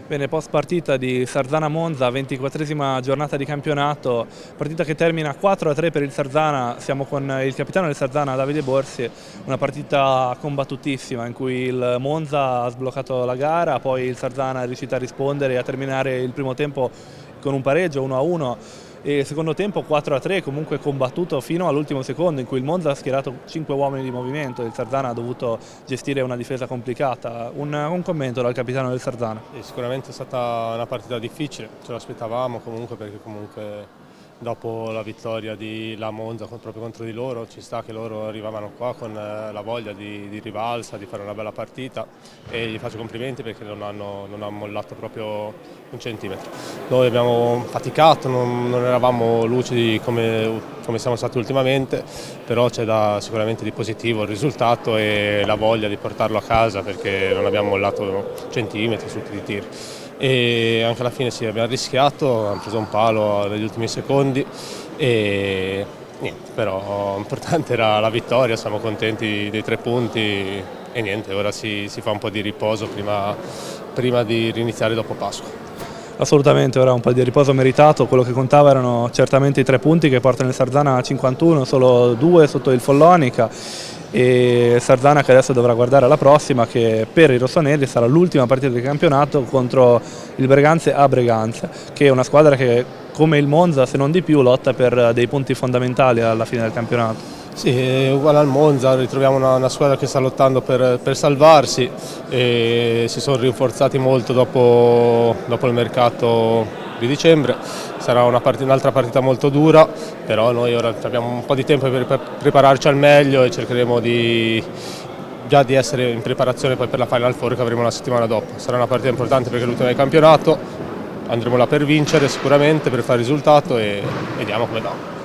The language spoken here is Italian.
Bene, post partita di Sarzana-Monza, 24esima giornata di campionato, partita che termina 4-3 per il Sarzana. Siamo con il capitano del Sarzana, Davide Borsi, una partita combattutissima in cui il Monza ha sbloccato la gara, poi il Sarzana è riuscito a rispondere e a terminare il primo tempo con un pareggio 1-1 e secondo tempo 4-3, comunque combattuto fino all'ultimo secondo, in cui il Monza ha schierato 5 uomini di movimento e il Sarzana ha dovuto gestire una difesa complicata. Un commento dal capitano del Sarzana. Sicuramente è stata una partita difficile, ce l'aspettavamo comunque, perché comunque dopo la vittoria di La Monza proprio contro di loro ci sta che loro arrivavano qua con la voglia di rivalsa, di fare una bella partita, e gli faccio complimenti perché non hanno mollato proprio un centimetro. Noi abbiamo faticato, non eravamo lucidi come siamo stati ultimamente, però c'è sicuramente di positivo il risultato e la voglia di portarlo a casa, perché non abbiamo mollato centimetri su tutti i tiri. E anche alla fine sì, abbiamo rischiato, abbiamo preso un palo negli ultimi secondi e niente, però l'importante era la vittoria, siamo contenti dei 3 punti e niente, ora si fa un po' di riposo prima di riniziare dopo Pasqua. Assolutamente, ora un po' di riposo meritato, quello che contava erano certamente i 3 punti che portano il Sarzana a 51, solo 2 sotto il Follonica, e Sarzana che adesso dovrà guardare alla prossima, che per i rossoneri sarà l'ultima partita del campionato contro il Breganze a Breganze, che è una squadra che come il Monza, se non di più, lotta per dei punti fondamentali alla fine del campionato. Sì, è uguale al Monza, ritroviamo una squadra che sta lottando per salvarsi e si sono rinforzati molto dopo il mercato di dicembre. Sarà un'altra partita molto dura, però noi ora abbiamo un po' di tempo per prepararci al meglio e cercheremo già di essere in preparazione poi per la Final Four che avremo la settimana dopo. Sarà una partita importante perché è l'ultima del campionato, andremo là per vincere sicuramente, per fare risultato e vediamo come va.